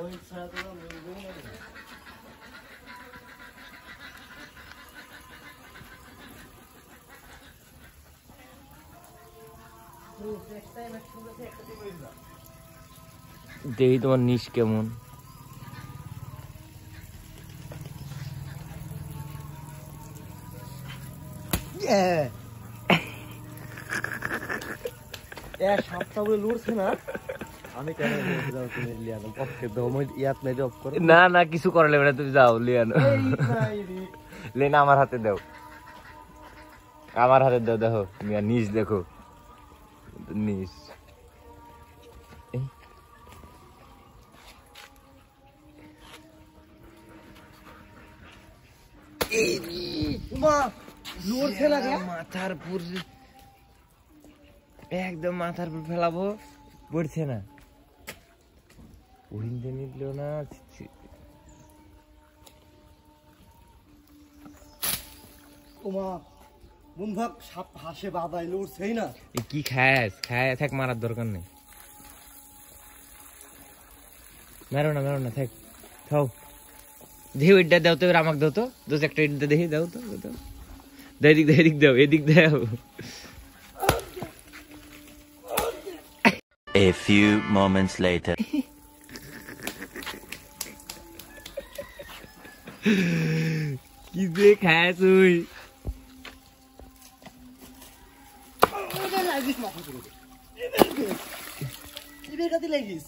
ওই ছাড়া তো মিলবেই না। দেখি তোমার নিশ কেমন। সাতটা বলে লড়ছে না, আমি কেন তুমি লিয়ানো পক্ষে ইয়াত নাই অফ করো। না না কিছু করে নেবে না, তুমি যাও লিয়ানো। লেনা আমার হাতে দাও, আমার হাতে দাও। দেখো মিয়া নিচ দেখো, নিচ মাথার পুর, একদম মাথার পুর ফেলাবো, পড়ছে না। ওহিন্দে নিল না। বন্ধুক সাপ হাসে বাদাইলো উঠছেই না। কি খাস খায় থাক, মারার দরকার নেই। মেরো না থাক, খাও। দেখি ওইটা দাও তো, এবার আমাকে দাও তো, দোষ একটা ইট দেখি দাও তো, এদিক দাও, এদিক দাও। A few moments later. কি যে খাস তুই? লাগিস মাথা করে, লাগিস।